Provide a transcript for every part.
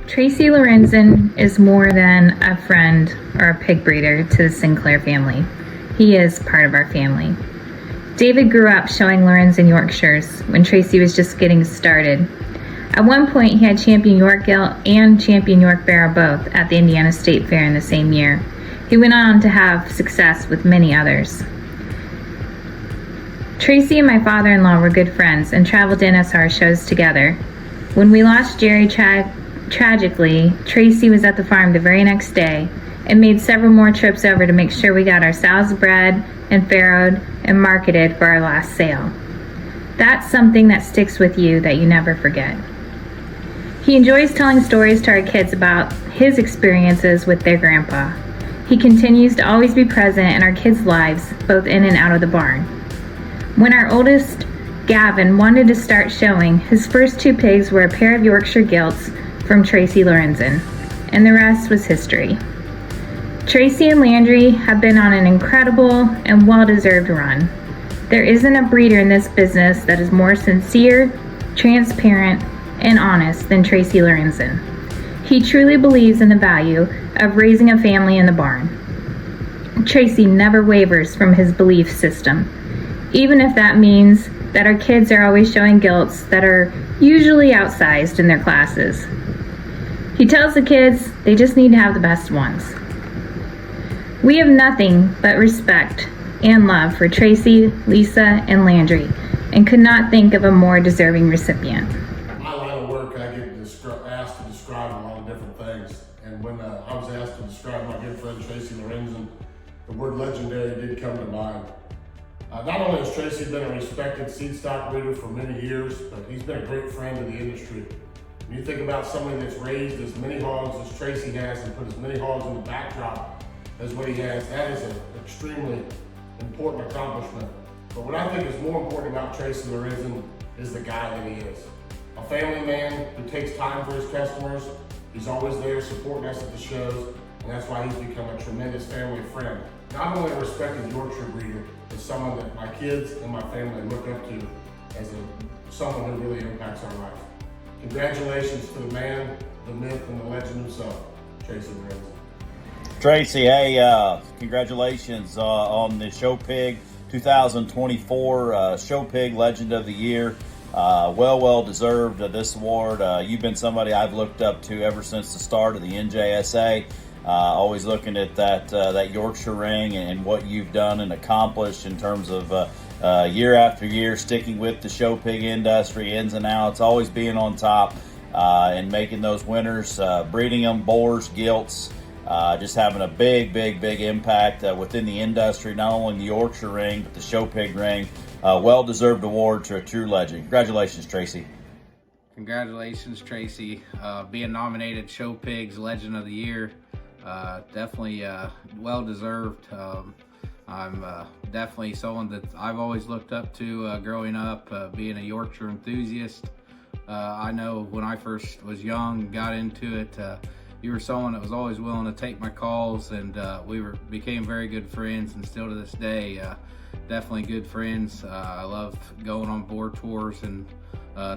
Tracy Lorenzen is more than a friend or a pig breeder to the Sinclair family. He is part of our family. David grew up showing Lorenzen Yorkshires when Tracy was just getting started. At one point, he had Champion York Gilt and Champion York Barrow both at the Indiana State Fair in the same year. He went on to have success with many others. Tracy and my father-in-law were good friends and traveled to NSR shows together. When we lost Jerry tragically, Tracy was at the farm the very next day and made several more trips over to make sure we got our sows bred and farrowed and marketed for our last sale. That's something that sticks with you that you never forget. He enjoys telling stories to our kids about his experiences with their grandpa. He continues to always be present in our kids' lives, both in and out of the barn. When our oldest, Gavin, wanted to start showing, his first two pigs were a pair of Yorkshire Gilts from Tracy Lorenzen, and the rest was history. Tracy and Landry have been on an incredible and well-deserved run. There isn't a breeder in this business that is more sincere, transparent, and honest than Tracy Lorenzen. He truly believes in the value of raising a family in the barn. Tracy never wavers from his belief system, even if that means that our kids are always showing gilts that are usually outsized in their classes. He tells the kids they just need to have the best ones. We have nothing but respect and love for Tracy, Lisa, and Landry, and could not think of a more deserving recipient. My line of work, I get asked to describe a lot of different things, and when I was asked to describe my good friend Tracy Lorenzen, the word legendary did come to mind. Not only has Tracy been a respected seed stock breeder for many years, but he's been a great friend to the industry. When you think about somebody that's raised as many hogs as Tracy has and put as many hogs in the backdrop as what he has, that is an extremely important accomplishment. But what I think is more important about Tracy Lorenzen is the guy that he is. A family man who takes time for his customers. He's always there supporting us at the shows, and that's why he's become a tremendous family friend. Not only a respected Yorkshire breeder, but someone that my kids and my family look up to as someone who really impacts our life. Congratulations to the man, the myth, and the legend himself, Tracy Lorenzen. Tracy, hey, congratulations on the Show Pig 2024 Show Pig Legend of the Year. Well deserved this award. You've been somebody I've looked up to ever since the start of the NJSA. Always looking at that Yorkshire ring and what you've done and accomplished in terms of year after year, sticking with the show pig industry, ins and outs, always being on top and making those winners, breeding them, boars, gilts, just having a big impact within the industry, not only in the Yorkshire ring, but the show pig ring. Well-deserved award to a true legend. Congratulations, Tracy. Congratulations, Tracy. Being nominated Show Pigs Legend of the Year, definitely well-deserved. I'm definitely someone that I've always looked up to growing up, being a Yorkshire enthusiast. I know when I first was young, got into it, you were someone that was always willing to take my calls, and we became very good friends, and still to this day, definitely good friends. I love going on board tours and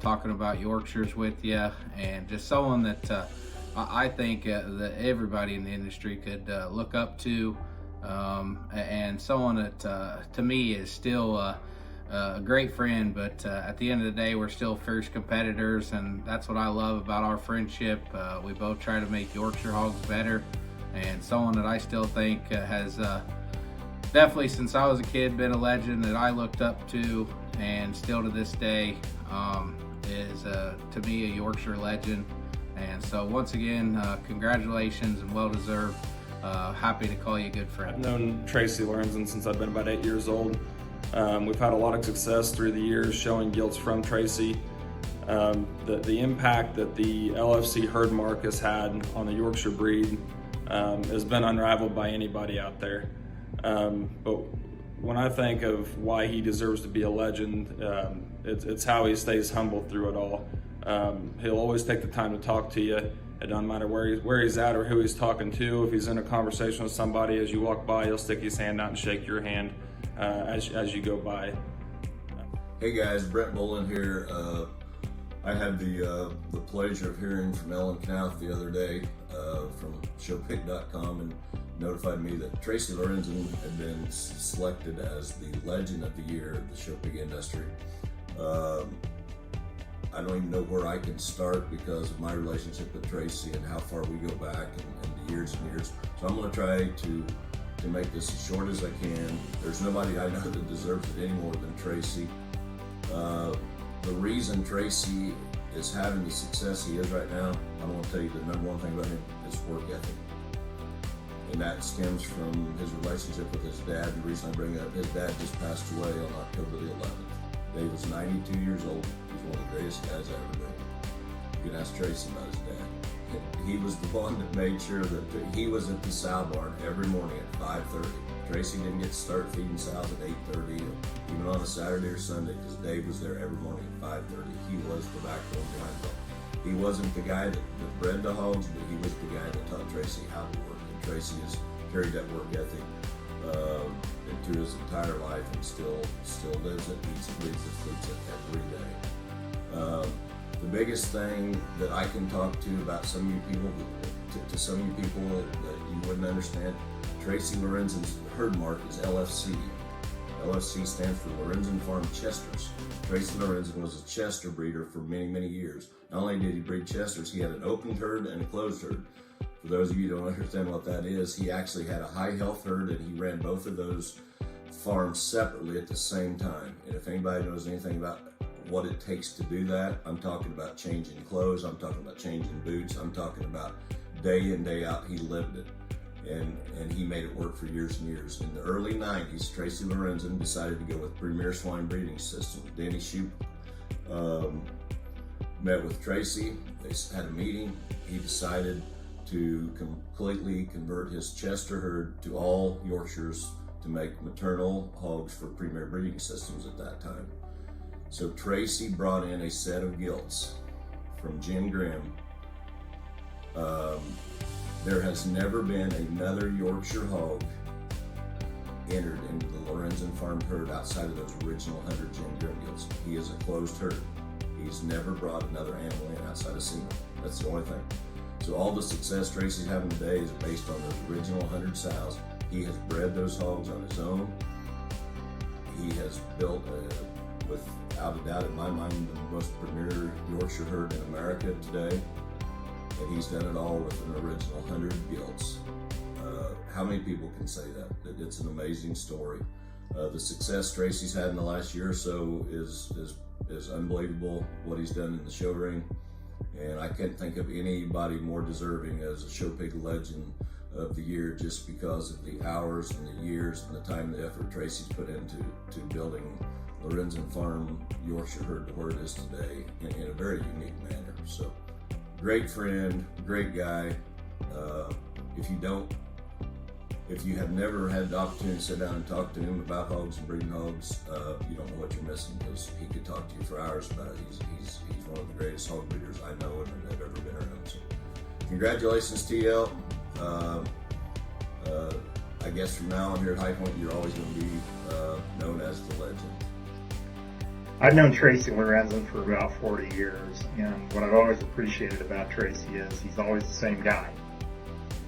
talking about Yorkshires with you, and just someone that I think that everybody in the industry could look up to, and someone that to me is still a great friend, but at the end of the day, we're still fierce competitors, and that's what I love about our friendship. We both try to make Yorkshire hogs better, and someone that I still think has definitely, since I was a kid, been a legend that I looked up to, and still to this day is to me a Yorkshire legend. And so once again, congratulations and well-deserved. Happy to call you a good friend. I've known Tracy Lorenzen since I've been about 8 years old. We've had a lot of success through the years showing gilts from Tracy. The impact that the LFC herd mark has had on the Yorkshire breed has been unrivaled by anybody out there. But when I think of why he deserves to be a legend, it's how he stays humble through it all. He'll always take the time to talk to you. It doesn't matter where he's at or who he's talking to. If he's in a conversation with somebody, as you walk by, he'll stick his hand out and shake your hand as you go by. Hey guys, Brent Bolin here. I had the pleasure of hearing from Ellen Knauf the other day from showpig.com and notified me that Tracy Lorenzen had been selected as the Legend of the Year of the show pig industry. I don't even know where I can start because of my relationship with Tracy and how far we go back and the years and years. So I'm going to try to make this as short as I can. There's nobody I know that deserves it any more than Tracy. The reason Tracy is having the success he is right now, I'm going to tell you the number one thing about him is work ethic. And that stems from his relationship with his dad. The reason I bring up his dad just passed away on October the 11th. Dave was 92 years old. He's one of the greatest guys I ever knew. You can ask Tracy about his dad. He was the one that made sure that he was at the sow barn every morning at 5:30. Tracy didn't get to start feeding sows at 8:30, even on a Saturday or Sunday, because Dave was there every morning at 5:30. He was the backbone behind it all. He wasn't the guy that bred the hogs, but he was the guy that taught Tracy how to work. And Tracy has carried that work ethic into his entire life and still lives it, eats it, breathes it, sleeps it every day. The biggest thing that I can talk to about some of you people, to some of you people that you wouldn't understand, Tracy Lorenzen's herd mark is LFC. LFC stands for Lorenzen Farm Chesters. Tracy Lorenzen was a Chester breeder for many, many years. Not only did he breed Chesters, he had an open herd and a closed herd. For those of you who don't understand what that is, he actually had a high health herd and he ran both of those farms separately at the same time. And if anybody knows anything about what it takes to do that, I'm talking about changing clothes, I'm talking about changing boots, I'm talking about day in, day out, he lived it. And he made it work for years and years. In the early 90s, Tracy Lorenzen decided to go with Premier Swine Breeding System. Danny Shoup met with Tracy, they had a meeting, he decided to completely convert his Chester herd to all Yorkshires to make maternal hogs for Premier Breeding Systems at that time. So Tracy brought in a set of gilts from Jim Grimm. There has never been another Yorkshire hog entered into the Lorenzen Farm herd outside of those original 100 Jim Grimm gilts. He is a closed herd. He's never brought another animal in outside of semen. That's the only thing. So all the success Tracy's having today is based on those original 100 sows. He has bred those hogs on his own. He has built, without a doubt in my mind, the most premier Yorkshire herd in America today. And he's done it all with an original 100 gilts. How many people can say that? It's an amazing story. The success Tracy's had in the last year or so is unbelievable, what he's done in the show ring. And I can't think of anybody more deserving as a show pig legend of the year, just because of the hours and the years and the time and the effort Tracy's put into building Lorenzen Farm Yorkshire herd to where it is today in a very unique manner. So great friend, great guy. If you have never had the opportunity to sit down and talk to him about hogs and breeding hogs, you don't know what you're missing, because he could talk to you for hours about it. He's one of the greatest hog breeders I know and have ever been around. So congratulations, TL. I guess from now on here at High Point, you're always going to be known as the legend. I've known Tracy Lorenzen for about 40 years, and what I've always appreciated about Tracy is he's always the same guy.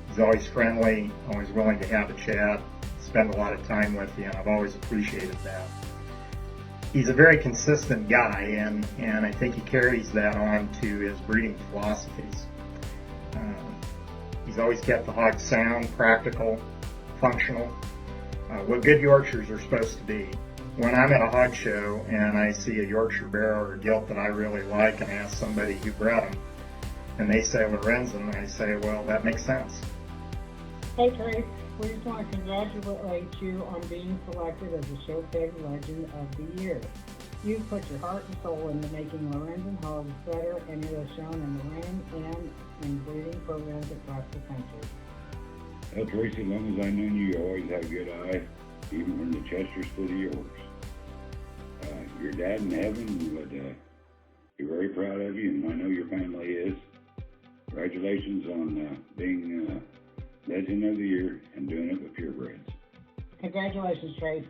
He's always friendly, always willing to have a chat, spend a lot of time with you, and I've always appreciated that. He's a very consistent guy, and I think he carries that on to his breeding philosophies. He's always kept the hogs sound, practical, functional, what good Yorkshires are supposed to be. When I'm at a hog show and I see a Yorkshire barrow or a gilt that I really like and ask somebody who bred them, and they say Lorenzen, I say, well, that makes sense. Hey Trace, we just want to congratulate you on being selected as the Show Pig Legend of the Year. You've put your heart and soul into making Lorenzen hogs better, and it has shown in the ring and in breeding programs across the country. Well, Tracy, as long as I've known you, you always had a good eye, even when the Chesters to the Yorks. Your dad in heaven would be very proud of you, and I know your family is. Congratulations on being Legend of the Year and doing it with purebreds. Congratulations, Trace.